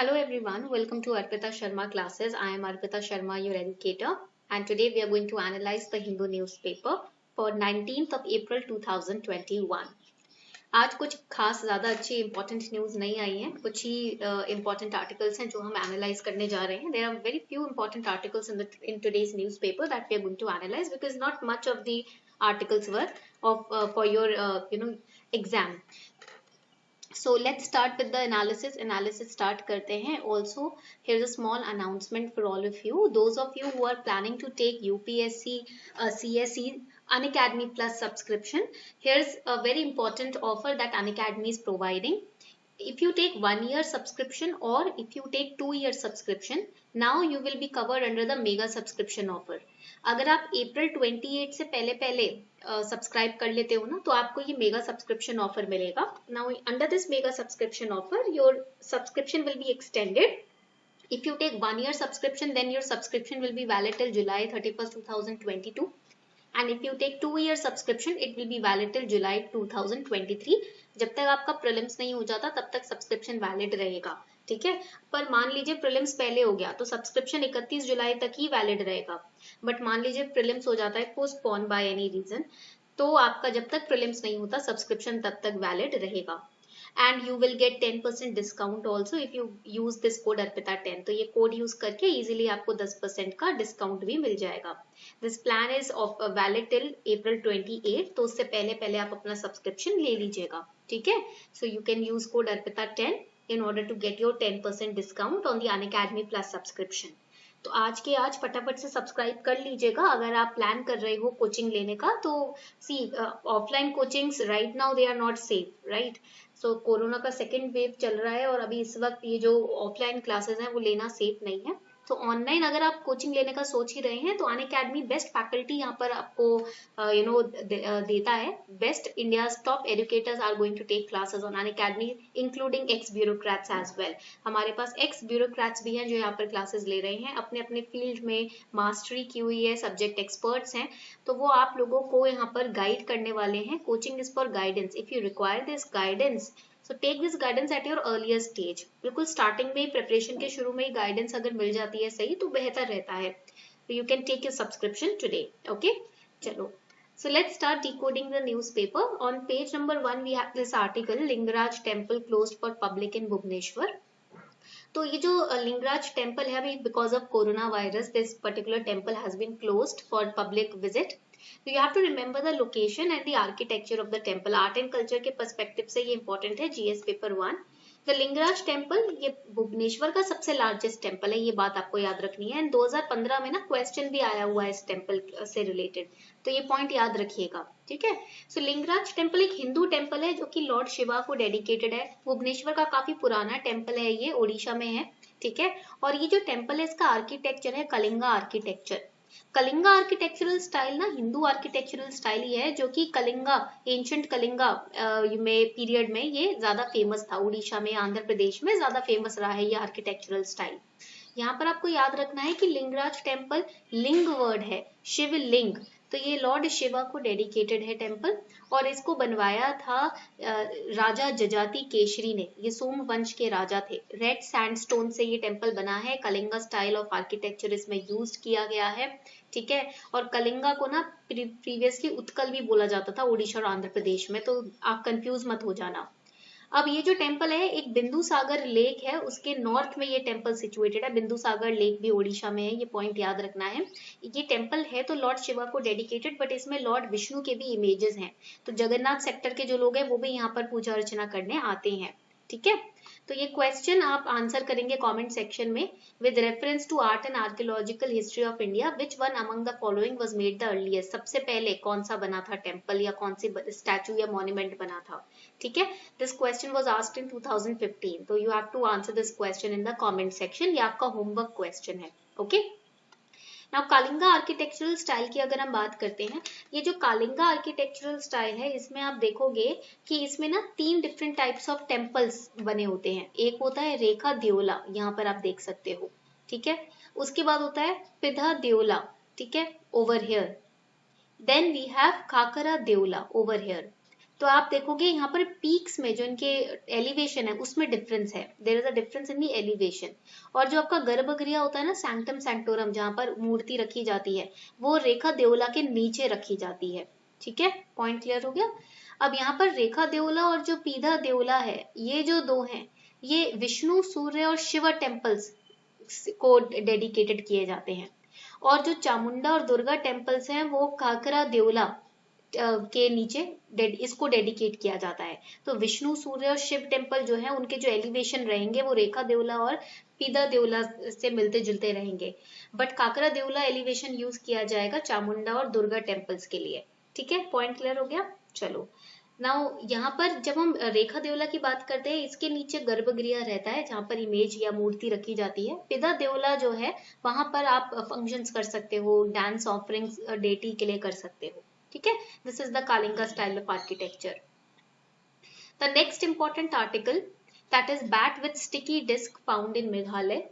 Hello everyone, welcome to Arpita Sharma classes. I am Arpita Sharma, your educator, and today we are going to analyze the Hindu newspaper for 19th of April 2021. आज कुछ खास ज़्यादा अच्छी important news नहीं आई हैं, कुछ ही important articles हैं जो हम एनालाइज करने जा रहे हैं. There are very few important articles in today's newspaper that we are going to analyze because not much of the articles were for your exam. So let's start with the analysis start karte hain. Also, here's a small announcement for all of you, those of you who are planning to take UPSC CSE Unacademy Plus subscription. Here's a very important offer that Unacademy is providing. If you take 1 year subscription or if you take 2 year subscription, now you will be covered under the mega subscription offer. अगर आप अप्रैल 28 से पहले subscribe कर लेते हो ना, तो आपको ये मेगा सब्सक्रिप्शन ऑफर मिलेगा. Now under this mega subscription offer your subscription will be extended. If you take 1 year subscription, then your subscription will be valid till July 31st, 2022. And if you take 2 year subscription, it will be valid till July 2023. जब तक आपका prelims नहीं हो जाता तब तक subscription valid रहेगा. ठीक है, पर मान लीजिए प्रीलिम्स पहले हो गया तो सब्सक्रिप्शन 31 जुलाई तक ही वैलिड रहेगा. बट मान लीजिए प्रीलिम्स हो जाता है पोस्टपोन बाय एनी रीजन, तो आपका जब तक प्रीलिम्स नहीं होता सब्सक्रिप्शन तब तक वैलिड रहेगा. And you will get 10% discount also if you use this code ARPITA10. तो ये कोड यूज करके इजीली आपको 10% का डिस्काउंट भी मिल जाएगा. This plan is of valid till April 28, तो उससे पहले आप अपना सब्सक्रिप्शन ले लीजिएगा. ठीक है, so you can use code ARPITA10 in order to get your 10% discount on the Unacademy Plus subscription. तो आज के आज फटाफट से सब्सक्राइब कर लीजिएगा. अगर आप प्लान कर रहे हो कोचिंग लेने का, तो see offline coachings right now they are not safe, right. So corona का सेकेंड वेव चल रहा है और अभी इस वक्त ये जो ऑफलाइन क्लासेस हैं वो लेना सेफ नहीं है. तो ऑनलाइन अगर आप कोचिंग लेने का सोच ही रहे हैं तो अनअकैडमी बेस्ट फैकल्टी यहाँ पर आपको देता है. Best India's top educators are going to take classes on Unacademy including ex bureaucrats as well. हमारे पास एक्स ब्यूरोक्रेट्स भी हैं जो यहाँ पर क्लासेस ले रहे हैं, अपने अपने फील्ड में मास्टरी की हुई है, सब्जेक्ट एक्सपर्ट्स हैं, तो वो आप लोगों को यहाँ पर गाइड करने वाले हैं. Coaching is for guidance. If you require this guidance, so take this guidance at your earlier stage. बिल्कुल स्टार्टिंग में ही, प्रिपरेशन के शुरू में ही गाइडेंस अगर मिल जाती है सही तो बेहतर रहता है. You can take your subscription today. Okay, चलो. So let's start decoding the newspaper. On page number 1 we have this article, Lingaraj temple closed for public in Bhubaneswar. तो ये जो लिंगराज टेम्पल है, अभी because of corona virus this particular temple has been closed for public visit. So you have to remember the location and the architecture of the temple. Art and culture के perspective से ये important है. GS paper 1. The Lingaraj temple ये भुवनेश्वर का सबसे largest temple है, ये बात आपको याद रखनी है. एंड 2015 में ना क्वेश्चन भी आया हुआ है इस टेम्पल से रिलेटेड, तो ये पॉइंट याद रखिएगा. ठीक है, सो लिंगराज टेम्पल एक हिंदू टेम्पल है जो कि लॉर्ड शिवा को डेडिकेटेड है. भुवनेश्वर का काफी पुराना टेम्पल है, ये ओडिशा में है. ठीक है, और ये जो टेम्पल है इसका आर्किटेक्चर है Kalinga architecture. Kalinga architectural style ना हिंदू आर्किटेक्चरल स्टाइल ही है जो कि कलिंगा, एंशंट कलिंगा में पीरियड में ये ज्यादा फेमस था. उड़ीसा में, आंध्र प्रदेश में ज्यादा फेमस रहा है ये आर्किटेक्चरल स्टाइल. यहाँ पर आपको याद रखना है कि लिंगराज टेम्पल लिंग वर्ड है, शिव लिंग, तो ये लॉर्ड शिवा को डेडिकेटेड है टेम्पल. और इसको बनवाया था राजा जजाति केशरी ने. ये सोम वंश के राजा थे. रेड सैंडस्टोन से ये टेम्पल बना है. कलिंगा स्टाइल ऑफ आर्किटेक्चर इसमें यूज किया गया है. ठीक है, और कलिंगा को ना प्रीवियसली उत्कल भी बोला जाता था उड़ीसा और आंध्र प्रदेश में, तो आप कंफ्यूज मत हो जाना. अब ये जो टेम्पल है एक बिंदु सागर लेक है, उसके नॉर्थ में ये टेम्पल सिचुएटेड है. बिंदु सागर लेक भी ओडिशा में है, ये पॉइंट याद रखना है. ये टेम्पल है तो लॉर्ड शिवा को डेडिकेटेड, बट इसमें लॉर्ड विष्णु के भी इमेजेस हैं. तो जगन्नाथ सेक्टर के जो लोग हैं वो भी यहाँ पर पूजा अर्चना करने आते हैं. ठीक है, तो ये क्वेश्चन आप आंसर करेंगे कमेंट सेक्शन में. With reference to art and archaeological history of India, which one among the following was made the earliest. सबसे पहले कौन सा बना था टेम्पल या कौन सी स्टैचू या मॉन्यूमेंट बना था. ठीक है, this question was asked in 2015, तो you have to answer this question in the comment section. ये आपका होमवर्क क्वेश्चन है. Okay, now Kalinga architectural style की अगर हम बात करते हैं, ये जो कालिंगा आर्किटेक्चरल स्टाइल है इसमें आप देखोगे कि इसमें ना 3 डिफरेंट टाइप्स ऑफ टेम्पल्स बने होते हैं. एक होता है रेखा देओला, यहाँ पर आप देख सकते हो. ठीक है, उसके बाद होता है पिधा देओला. ठीक है, over here. Then we have khakhara deula over here. तो आप देखोगे यहाँ पर पीक्स में जो इनके एलिवेशन है उसमें डिफरेंस है, there is a difference in the elevation. और जो आपका गर्भगृह होता है ना, सैंक्टम सैंक्टोरम, जहाँ पर मूर्ति रखी जाती है, वो रेखा देवला के नीचे रखी जाती है। ठीक है, पॉइंट क्लियर हो गया। अब यहाँ पर रेखा देवला और जो पीधा देवला है, ये जो दो हैं, ये विष्णु, सूर्य और शिव टेम्पल्स को डेडिकेटेड किए जाते हैं। और जो चामुंडा और दुर्गा टेम्पल्स हैं वो काकरा देवला के नीचे इसको डेडिकेट किया जाता है। तो विष्णु, सूर्य और शिव टेम्पल जो है उनके जो एलिवेशन रहेंगे वो रेखा देवला और पीदा देवला से मिलते जुलते रहेंगे, बट काकरा देवला एलिवेशन यूज किया जाएगा चामुंडा और दुर्गा टेम्पल्स के लिए। ठीक है, पॉइंट क्लियर हो गया। चलो नाउ यहाँ पर जब हम रेखा देवला की बात करते हैं, इसके नीचे गर्भगृह रहता है जहाँ पर इमेज या मूर्ति रखी जाती है। पिदा देवला जो है वहां पर आप फंक्शंस कर सकते हो, डांस ऑफरिंग्स डेटी के लिए कर सकते हो। ठीक है, this is the Kalinga style of architecture. The next important article that is bat with sticky disc found in Meghalaya.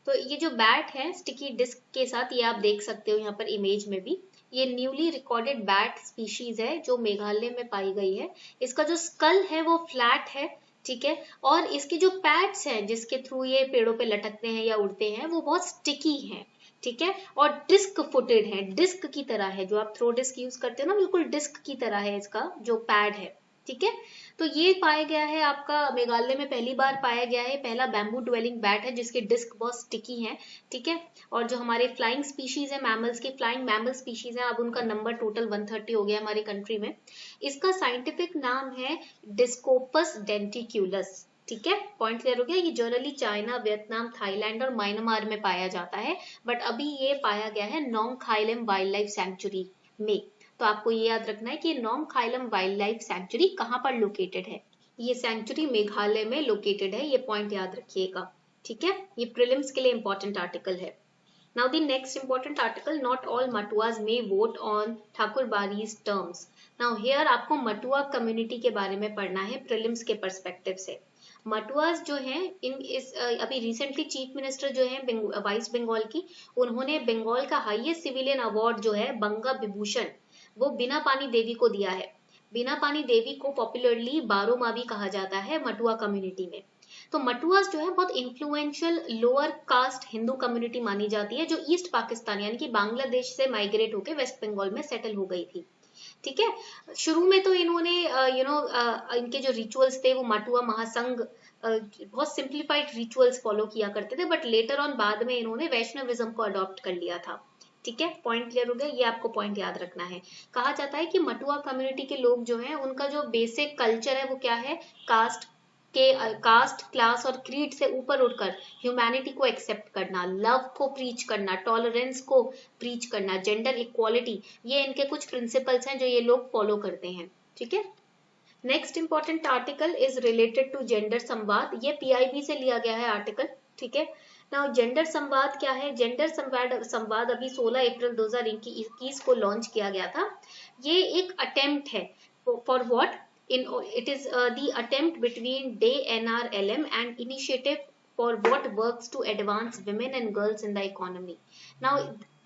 तो ये जो बैट है स्टिकी डिस्क के साथ, ये आप देख सकते हो यहाँ पर इमेज में भी, ये न्यूली रिकॉर्डेड बैट स्पीशीज है जो मेघालय में पाई गई है। इसका जो स्कल है वो फ्लैट है, ठीक है, और इसके जो पैड्स हैं जिसके थ्रू ये पेड़ों पे लटकते हैं या उड़ते हैं वो बहुत स्टिकी हैं। ठीक है, और डिस्क फुटेड है, डिस्क की तरह है, जो आप थ्रो डिस्क यूज करते हो ना, बिल्कुल डिस्क की तरह है इसका जो पैड है। ठीक है, तो ये पाया गया है आपका मेघालय में, पहली बार पाया गया है, पहला बैम्बू ड्वेलिंग बैट है जिसके डिस्क बहुत स्टिकी हैं। ठीक है, और जो हमारे फ्लाइंग स्पीशीज है मैमल्स की, फ्लाइंग मैमल स्पीशीज है, अब उनका नंबर टोटल 130 हो गया हमारी कंट्री में। इसका साइंटिफिक नाम है डिस्कोपस डेंटिक्यूलस। ठीक है, पॉइंट क्लियर हो गया। ये जनरली चाइना, वियतनाम, थाईलैंड और म्यांमार में पाया जाता है, बट अभी ये पाया गया है नोंगखाइलम वाइल्ड लाइफ सेंचुरी में। तो आपको ये याद रखना है कि नोंगखाइलम वाइल्ड लाइफ सेंचुरी कहाँ पर लोकेटेड है। ये सेंचुरी मेघालय में लोकेटेड है, ये पॉइंट याद रखिएगा। ठीक है, ये प्रीलिम्स के लिए इंपॉर्टेंट आर्टिकल है। Now the next important article, not all Matuas may vote on Thakurbari's terms. Now here आपको मटुआ कम्युनिटी के बारे में पढ़ना है प्रीलिम्स के पर्सपेक्टिव से। मटुआज जो हैं अभी रिसेंटली चीफ मिनिस्टर जो है वाइस बंगाल की, उन्होंने बंगाल का हाईएस्ट सिविलियन अवार्ड जो है बंगा विभूषण, वो बिना पानी देवी को दिया है। बिना पानी देवी को पॉपुलरली बारो मावी कहा जाता है मटुआ कम्युनिटी में। तो मटुआस जो है बहुत influential lower caste Hindu community मानी जाती है, जो ईस्ट पाकिस्तान यानी कि बांग्लादेश से माइग्रेट होकर वेस्ट बंगाल में सेटल हो गई थी। ठीक है, शुरू में तो इन्होंने इनके जो रिचुअल्स थे वो मटुआ महासंघ बहुत सिंप्लीफाइड रिचुअल्स फॉलो किया करते थे, बट लेटर ऑन बाद में इन्होंने वैष्णविज्म को अडॉप्ट कर लिया था। ठीक है, पॉइंट क्लियर हो गया, ये आपको पॉइंट याद रखना है। कहा जाता है कि मटुआ कम्युनिटी के लोग जो हैं उनका जो बेसिक कल्चर है वो क्या है, कास्ट, क्लास और क्रीड से ऊपर उठकर ह्यूमैनिटी को एक्सेप्ट करना, लव को प्रीच करना, टॉलरेंस को प्रीच करना, जेंडर इक्वालिटी, ये इनके कुछ प्रिंसिपल्स हैं जो ये लोग फॉलो करते हैं। ठीक है, next important article is related to gender Samvad, ये पीआईबी से लिया गया है आर्टिकल। ठीक है, नाउ जेंडर संवाद क्या है, जेंडर संवाद अभी 16 अप्रैल 2021 को लॉन्च किया गया था। ये एक अटेम्प्ट है for what, it is the attempt between DAY NRLM and initiative for what works to advance women and girls in the economy. Now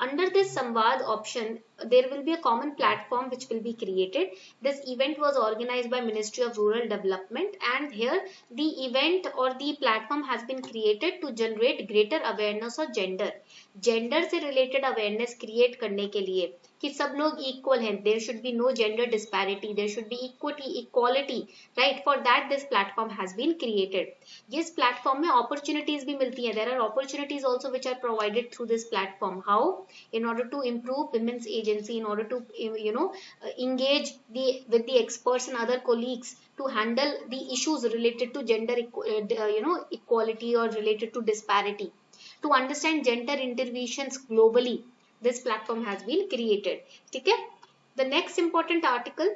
under this Samvad option there will be a common platform which will be created. This event was organized by Ministry of Rural Development, and here the event or the platform has been created to generate greater awareness of gender से related awareness create करने के लिए कि सब लोग equal हैं, there should be no gender disparity, there should be equality, right, for that this platform has been created. इस platform में अपॉर्चुनिटीज भी मिलती हैं, there are opportunities also which are provided through this platform. How, in order to improve women's agency, in order to engage with the experts and other colleagues to handle the issues related to gender equality or related to disparity, to understand gender interventions globally, this platform has been created. ठीक है, the next important article,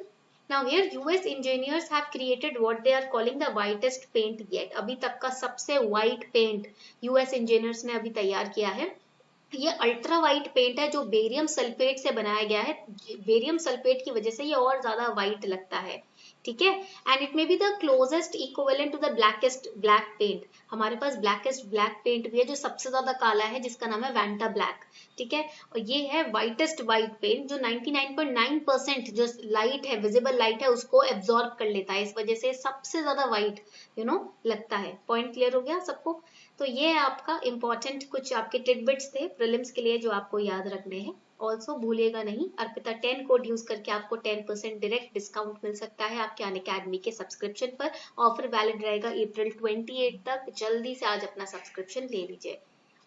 now here US engineers have created what they are calling the whitest paint yet. अभी तक का सबसे white paint US engineers ने अभी तैयार किया है। ये अल्ट्रा वाइट पेंट है जो बेरियम सल्फेट से बनाया गया है। बेरियम सल्फेट की वजह से ये और ज्यादा वाइट लगता है। ठीक है। And it may be the closest equivalent to the blackest black paint. हमारे पास ब्लैकेस्ट ब्लैक पेंट भी है जो सबसे ज्यादा काला है, जिसका नाम है वैंटा ब्लैक, ठीक है। और ये है वाइटेस्ट वाइट पेंट जो 99.9% जो लाइट है, विजिबल लाइट है, उसको एब्जॉर्ब कर लेता है, इस वजह से सबसे ज्यादा वाइट लगता है। पॉइंट क्लियर हो गया सबको? तो ये आपका इंपॉर्टेंट कुछ आपके टिडबिट्स थे प्रीलिम्स के लिए जो आपको याद रखने हैं। ऑल्सो भूलिएगा नहीं, अर्पिता 10 कोड यूज करके आपको 10% डायरेक्ट डिस्काउंट मिल सकता है आपके अनअकैडमी के सब्सक्रिप्शन पर। ऑफर वैलिड रहेगा अप्रैल 28 तक। जल्दी से आज अपना सब्सक्रिप्शन ले लीजिए।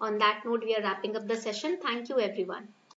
On that note we are wrapping up the session. Thank you everyone.